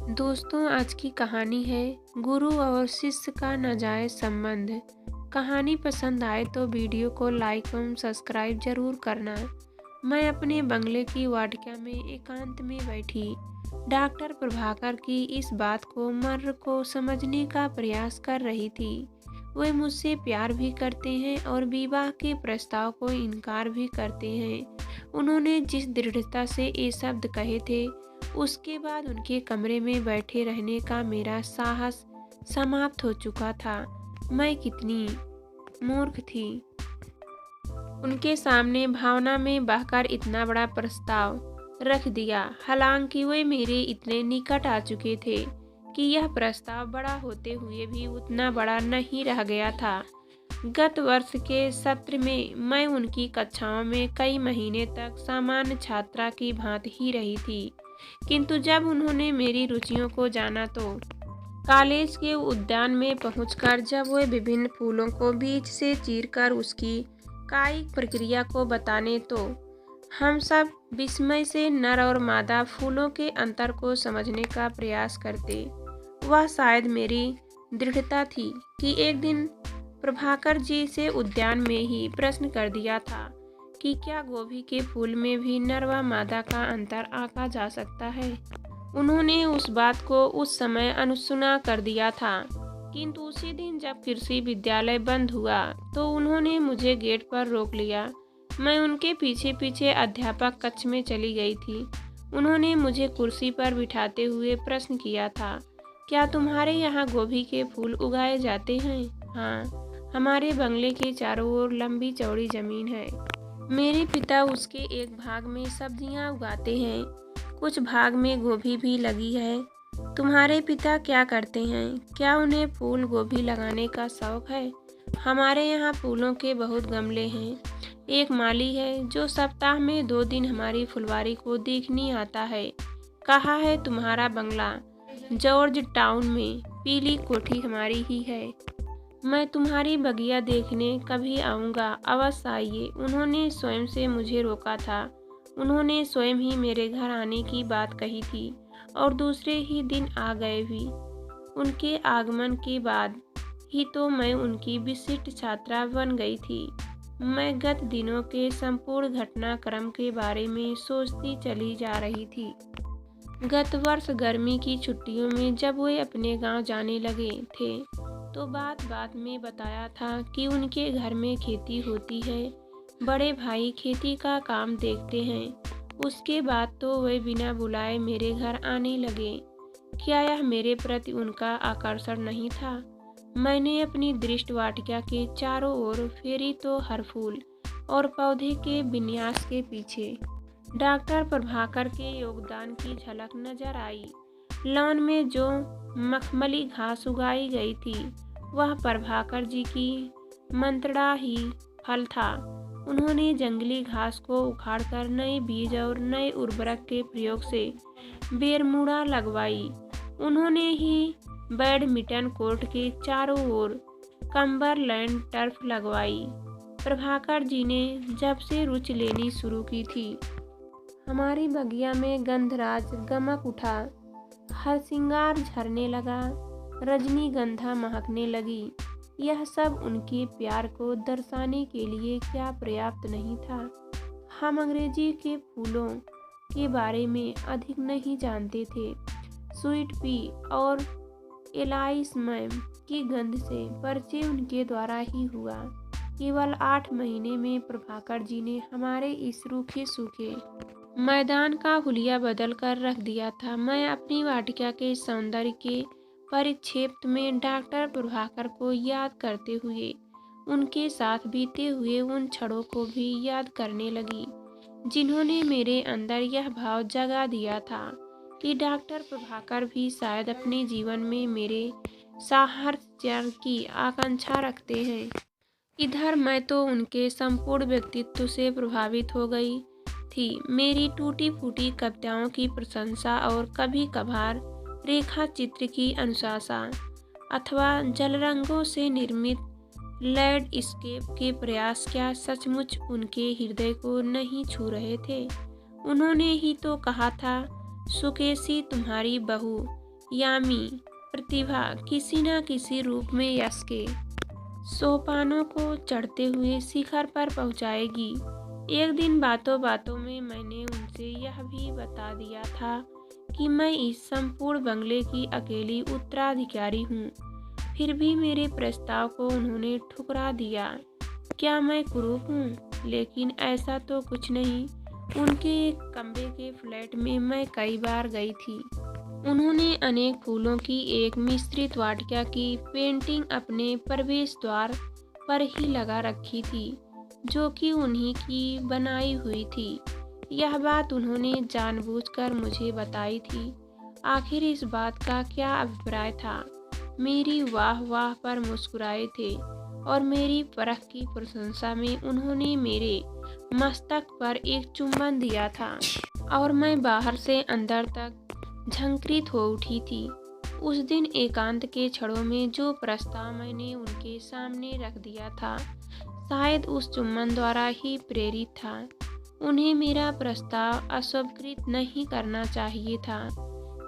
दोस्तों, आज की कहानी है गुरु और शिष्य का नाजायज संबंध। कहानी पसंद आए तो वीडियो को लाइक एवं सब्सक्राइब जरूर करना। मैं अपने बंगले की वाटिका में एकांत में बैठी डॉक्टर प्रभाकर की इस बात को मर्म को समझने का प्रयास कर रही थी। वे मुझसे प्यार भी करते हैं और विवाह के प्रस्ताव को इनकार भी करते हैं। उन्होंने जिस दृढ़ता से ये शब्द कहे थे, उसके बाद उनके कमरे में बैठे रहने का मेरा साहस समाप्त हो चुका था। मैं कितनी मूर्ख थी। उनके सामने भावना में बहकर इतना बड़ा प्रस्ताव रख दिया। हालांकि वे मेरे इतने निकट आ चुके थे कि यह प्रस्ताव बड़ा होते हुए भी उतना बड़ा नहीं रह गया था। गत वर्ष के सत्र में मैं उनकी कक्षाओं में कई महीने तक सामान्य छात्रा की भांति ही रही थी, किंतु जब उन्होंने मेरी रुचियों को जाना तो कॉलेज के उद्यान में पहुंचकर जब वे विभिन्न फूलों को बीज से चीरकर उसकी कायिक प्रक्रिया को बताने, तो हम सब विस्मय से नर और मादा फूलों के अंतर को समझने का प्रयास करते। वह शायद मेरी दृढ़ता थी कि एक दिन प्रभाकर जी से उद्यान में ही प्रश्न कर दिया था कि क्या गोभी के फूल में भी नर व मादा का अंतर आंका जा सकता है। उन्होंने उस बात को उस समय अनसुना कर दिया था, किंतु उसी दिन जब कृषि विद्यालय बंद हुआ तो उन्होंने मुझे गेट पर रोक लिया। मैं उनके पीछे पीछे अध्यापक कक्ष में चली गई थी। उन्होंने मुझे कुर्सी पर बिठाते हुए प्रश्न किया था, क्या तुम्हारे यहाँ गोभी के फूल उगाए जाते हैं? हाँ, हमारे बंगले के चारों ओर लंबी चौड़ी जमीन है। मेरे पिता उसके एक भाग में सब्जियां उगाते हैं, कुछ भाग में गोभी भी लगी है। तुम्हारे पिता क्या करते हैं? क्या उन्हें फूल गोभी लगाने का शौक है? हमारे यहाँ फूलों के बहुत गमले हैं। एक माली है जो सप्ताह में 2 दिन हमारी फुलवारी को देखने आता है। कहा है तुम्हारा बंगला जॉर्ज टाउन में, पीली कोठी हमारी ही है। मैं तुम्हारी बगिया देखने कभी आऊँगा, अवश्य आइए। उन्होंने स्वयं से मुझे रोका था। उन्होंने स्वयं ही मेरे घर आने की बात कही थी और दूसरे ही दिन आ गए भी। उनके आगमन के बाद ही तो मैं उनकी विशिष्ट छात्रा बन गई थी। मैं गत दिनों के संपूर्ण घटनाक्रम के बारे में सोचती चली जा रही थी। गत वर्ष गर्मी की छुट्टियों में जब वे अपने गांव जाने लगे थे तो बात बात में बताया था कि उनके घर में खेती होती है। बड़े भाई खेती का काम देखते हैं। उसके बाद तो वे बिना बुलाए मेरे घर आने लगे। क्या यह मेरे प्रति उनका आकर्षण नहीं था? मैंने अपनी दृष्टि वाटिका के चारों ओर फेरी तो हर फूल और पौधे के विन्यास के पीछे डॉक्टर प्रभाकर के योगदान की झलक नजर आई। लॉन में जो मखमली घास उगाई गई थी वह प्रभाकर जी की मंत्रणा ही फल था। उन्होंने जंगली घास को उखाड़कर नए बीज और नए उर्वरक के प्रयोग से बेरमुड़ा लगवाई। उन्होंने ही बैडमिंटन कोर्ट के चारों ओर कम्बरलैंड टर्फ लगवाई। प्रभाकर जी ने जब से रुचि लेनी शुरू की थी, हमारी बगिया में गंधराज गमक उठा, हरसिंगार झरने लगा, रजनीगंधा महकने लगी। यह सब उनके प्यार को दर्शाने के लिए क्या पर्याप्त नहीं था? हम अंग्रेजी के फूलों के बारे में अधिक नहीं जानते थे। स्वीट पी और एलाइसमम की गंध से परिचय उनके द्वारा ही हुआ। केवल 8 महीने में प्रभाकर जी ने हमारे इस रूखे सूखे मैदान का हुलिया बदल कर रख दिया था। मैं अपनी वाटिका के सौंदर्य के परिक्षेप में डॉक्टर प्रभाकर को याद करते हुए उनके साथ बीते हुए उन क्षणों को भी याद करने लगी, जिन्होंने मेरे अंदर यह भाव जगा दिया था कि डॉक्टर प्रभाकर भी शायद अपने जीवन में मेरे साहचर्य की आकांक्षा रखते हैं। इधर मैं तो उनके संपूर्ण व्यक्तित्व से प्रभावित हो गई थी। मेरी टूटी फूटी कविताओं की प्रशंसा और कभी कभार रेखा चित्र की अनुशंसा अथवा जलरंगों से निर्मित लैंडस्केप के प्रयास क्या सचमुच उनके हृदय को नहीं छू रहे थे? उन्होंने ही तो कहा था, सुकेशी तुम्हारी बहू यामी प्रतिभा किसी न किसी रूप में यश के सोपानों को चढ़ते हुए शिखर पर पहुंचाएगी। एक दिन बातों बातों में मैंने उनसे यह भी बता दिया था कि मैं इस संपूर्ण बंगले की अकेली उत्तराधिकारी हूँ। फिर भी मेरे प्रस्ताव को उन्होंने ठुकरा दिया। क्या मैं कुरूप हूँ? लेकिन ऐसा तो कुछ नहीं। उनके एक कमरे के फ्लैट में मैं कई बार गई थी। उन्होंने अनेक फूलों की एक मिश्रित वाटिका की पेंटिंग अपने प्रवेश द्वार पर ही लगा रखी थी, जो कि उन्हीं की बनाई हुई थी। यह बात उन्होंने जानबूझकर मुझे बताई थी। आखिर इस बात का क्या अभिप्राय था? मेरी वाह वाह पर मुस्कुराए थे और मेरी परख की प्रशंसा में उन्होंने मेरे मस्तक पर एक चुंबन दिया था और मैं बाहर से अंदर तक झंकृत हो उठी थी। उस दिन एकांत के क्षणों में जो प्रस्ताव मैंने उनके सामने रख दिया था, शायद उस चुंबन द्वारा ही प्रेरित था। उन्हें मेरा प्रस्ताव अस्वीकृत नहीं करना चाहिए था,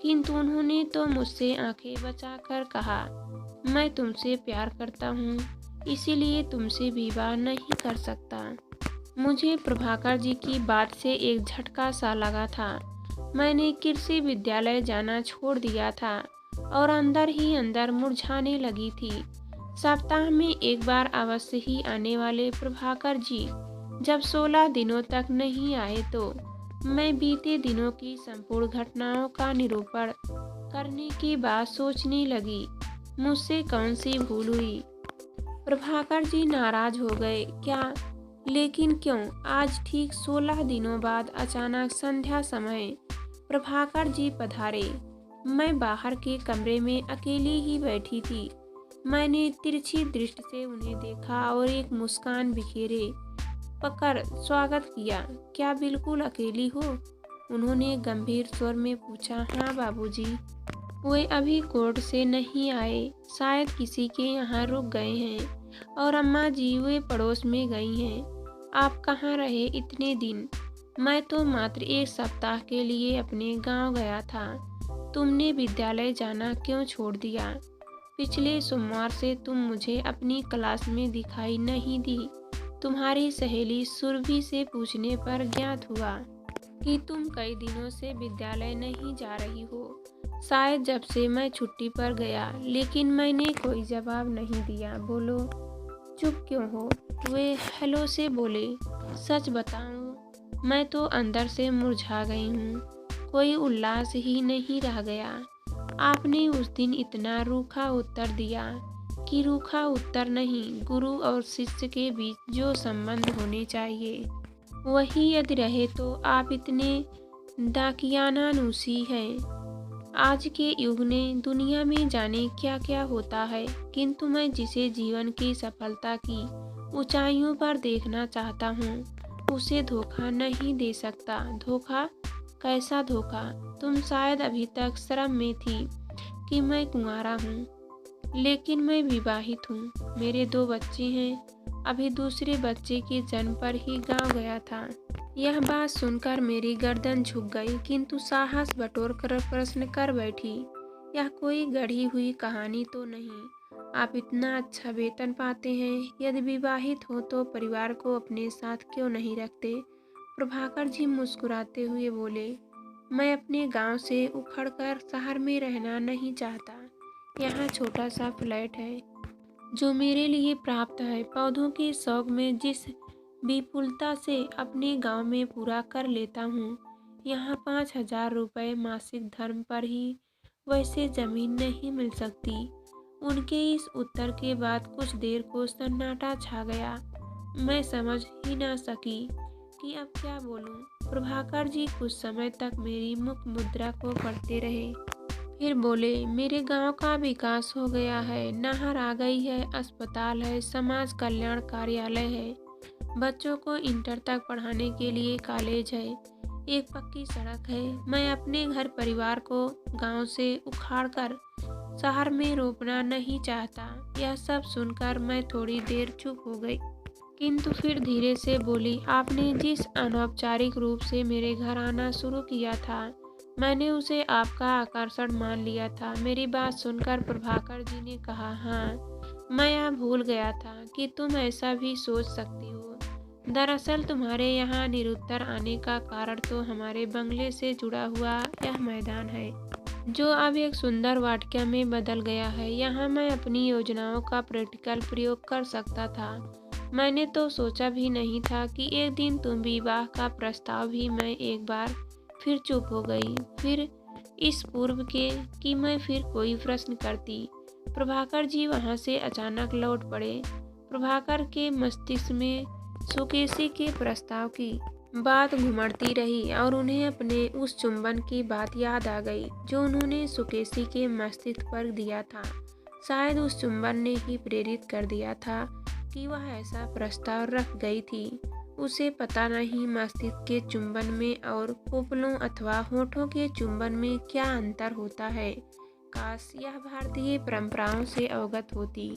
किंतु उन्होंने तो मुझसे आंखें बचाकर कहा, मैं तुमसे प्यार करता हूँ, इसीलिए तुमसे विवाह नहीं कर सकता। मुझे प्रभाकर जी की बात से एक झटका सा लगा था। मैंने कृषि विद्यालय जाना छोड़ दिया था और अंदर ही अंदर मुरझाने लगी थी। सप्ताह में एक बार अवश्य ही आने वाले प्रभाकर जी जब 16 दिनों तक नहीं आए तो मैं बीते दिनों की संपूर्ण घटनाओं का निरूपण करने की बात सोचने लगी। मुझसे कौन सी भूल हुई? प्रभाकर जी नाराज हो गए क्या? लेकिन क्यों? आज ठीक 16 दिनों बाद अचानक संध्या समय प्रभाकर जी पधारे। मैं बाहर के कमरे में अकेली ही बैठी थी। मैंने तिरछी दृष्टि से उन्हें देखा और एक मुस्कान बिखेरे पकड़ स्वागत किया। क्या बिल्कुल अकेली हो? उन्होंने गंभीर स्वर में पूछा। हाँ बाबूजी, वे अभी कोर्ट से नहीं आए, शायद किसी के यहाँ रुक गए हैं और अम्मा जी वे पड़ोस में गई हैं। आप कहाँ रहे इतने दिन? मैं तो मात्र एक सप्ताह के लिए अपने गांव गया था। तुमने विद्यालय जाना क्यों छोड़ दिया? पिछले सोमवार से तुम मुझे अपनी क्लास में दिखाई नहीं दी। तुम्हारी सहेली सुरभि से पूछने पर ज्ञात हुआ कि तुम कई दिनों से विद्यालय नहीं जा रही हो, शायद जब से मैं छुट्टी पर गया। लेकिन मैंने कोई जवाब नहीं दिया। बोलो, चुप क्यों हो? वे हेलो से बोले। सच बताऊं, मैं तो अंदर से मुरझा गई हूँ। कोई उल्लास ही नहीं रह गया। आपने उस दिन इतना रूखा उत्तर दिया कि रूखा उत्तर नहीं, गुरु और शिष्य के बीच जो संबंध होने चाहिए वही यदि रहे तो आप इतने दाकियानानुसी हैं। आज के युग ने दुनिया में जाने क्या क्या होता है, किंतु मैं जिसे जीवन की सफलता की ऊंचाइयों पर देखना चाहता हूँ उसे धोखा नहीं दे सकता। धोखा? कैसा धोखा? तुम शायद अभी तक शर्म में थी कि मैं कुंवारा हूँ, लेकिन मैं विवाहित हूँ। मेरे 2 बच्चे हैं। अभी दूसरे बच्चे के जन्म पर ही गाँव गया था। यह बात सुनकर मेरी गर्दन झुक गई, किंतु साहस बटोरकर प्रश्न कर बैठी, यह कोई गढ़ी हुई कहानी तो नहीं? आप इतना अच्छा वेतन पाते हैं, यदि विवाहित हो तो परिवार को अपने साथ क्यों नहीं रखते? प्रभाकर जी मुस्कुराते हुए बोले, मैं अपने गांव से उखड़कर शहर में रहना नहीं चाहता। यहाँ छोटा सा फ्लैट है जो मेरे लिए प्राप्त है। पौधों के शौक में जिस विपुलता से अपने गांव में पूरा कर लेता हूँ, यहाँ 5,000 रुपये मासिक धर्म पर ही वैसे जमीन नहीं मिल सकती। उनके इस उत्तर के बाद कुछ देर को सन्नाटा छा गया। मैं समझ ही ना सकी कि अब क्या बोलूं। प्रभाकर जी कुछ समय तक मेरी मुख मुद्रा को पढ़ते रहे, फिर बोले, मेरे गांव का विकास हो गया है। नहर आ गई है, अस्पताल है, समाज कल्याण कार्यालय है, बच्चों को इंटर तक पढ़ाने के लिए कॉलेज है, एक पक्की सड़क है। मैं अपने घर परिवार को गांव से उखाड़कर शहर में रोपना नहीं चाहता। यह सब सुनकर मैं थोड़ी देर चुप हो गई, किंतु फिर धीरे से बोली, आपने जिस अनौपचारिक रूप से मेरे घर आना शुरू किया था मैंने उसे आपका आकर्षण मान लिया था। मेरी बात सुनकर प्रभाकर जी ने कहा, हाँ, मैं यह भूल गया था कि तुम ऐसा भी सोच सकती हो। दरअसल तुम्हारे यहाँ निरुत्तर आने का कारण तो हमारे बंगले से जुड़ा हुआ यह मैदान है, जो अब एक सुंदर वाटिका में बदल गया है। यहाँ मैं अपनी योजनाओं का प्रैक्टिकल प्रयोग कर सकता था। मैंने तो सोचा भी नहीं था कि एक दिन तुम विवाह का प्रस्ताव भी मैं एक बार फिर चुप हो गई। फिर इस पूर्व के कि मैं फिर कोई प्रश्न करती। प्रभाकर जी वहां से अचानक लौट पड़े। प्रभाकर के मस्तिष्क में सुकेशी के प्रस्ताव की बात घुमड़ती रही और उन्हें अपने उस चुंबन की बात याद आ गई जो उन्होंने सुकेशी के मस्तिष्क पर दिया था। शायद उस चुंबन ने ही प्रेरित कर दिया था कि वह ऐसा प्रस्ताव रख गई थी। उसे पता नहीं मस्तिष्क के चुंबन में और पोपलों अथवा होठों के चुंबन में क्या अंतर होता है। काश यह भारतीय परंपराओं से अवगत होती।